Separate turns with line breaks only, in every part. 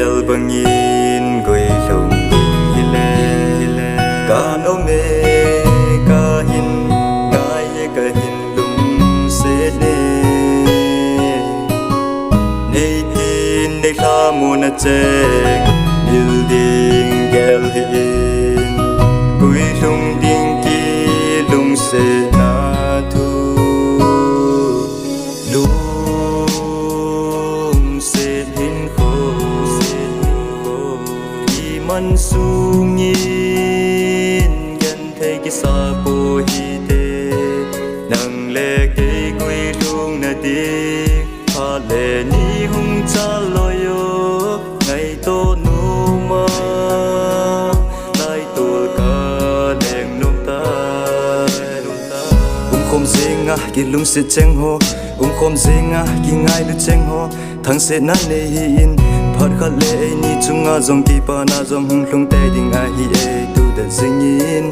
gel bangin goi lung hile kan ome kahin kai kahin lung se ne nei tin nei la mona chek building gel hin goi lung ding ki lung se na thu man sungin gan thấy cái sa po hi te nang le ke gui lung na di ha le ni hung cha loyo ngày to nu ma lai tu ka leng num ta khom zinga ki lung se cheng ho khom zinga ki ngai lu cheng ho thang se na ne hi in phát khát lệ ni chung a dòng kỳ pa na dòng hung lung tay ding a hi e tu da zingin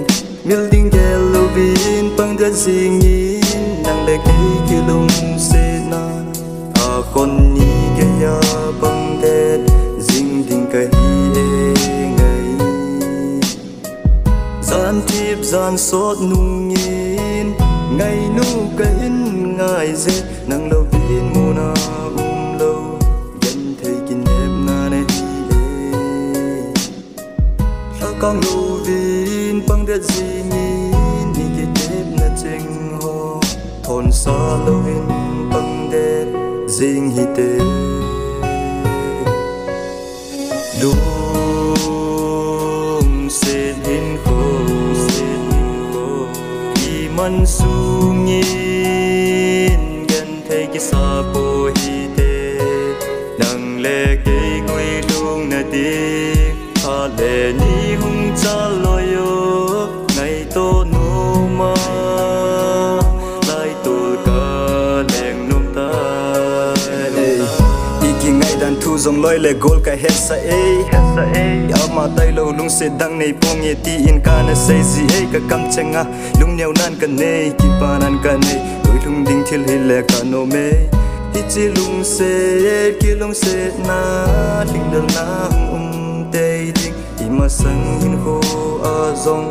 building gelo vin pang da zingin nang le ki lung se na a kon ni ke ya pang de zing ding ka hi e ngai zan tip zan sot nung in ngai nu ka in ngai ze nang lo vin mo na con lu vin băng đất gì nhìn đi cái đêm na chênh ho thôn xa lâu hin băng đất dinh hi tê lung sen hin khô đi man sung nhìn gần thấy cái sa po hi tê nang le cái quê lung na đi ha le ni hung cha loyo ngày to nu ma lai tu ka leng num ta iki ngày dan thu zong loi le gol ka het sa e ya ma tai lo lung se dang nei pong ye ti in ka na sei zi e ka kam chenga lung neu nan ka nei ki pa nan ka nei oi lung ding thil hi le ka no me hi chi lung se ki lung se na ding dal na tây ding ima sang hin ho a zong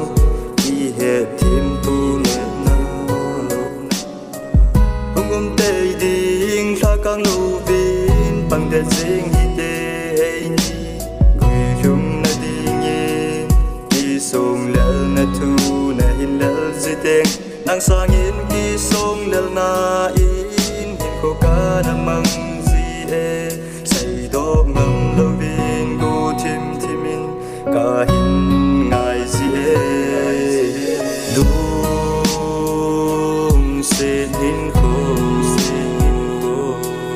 i he thim tu le na tây ding tha kang lu vin bang de jing hi te ni gui lung na ding yin ki song lel na thu na hin lel ziteng nang sang in ki song lel na in hin ko ka na mang zi e sai do ngam lo vin go thim ka hin ngai zi e lung sen hin khô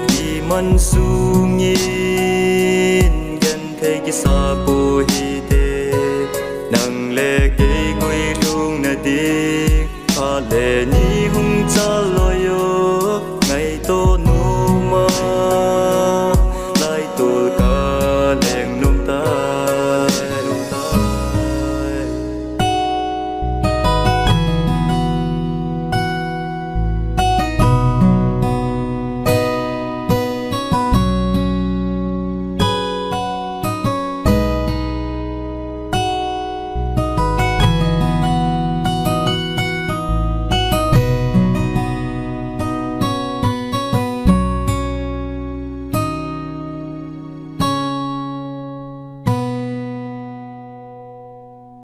đi man sung yin gan thấy cái sa po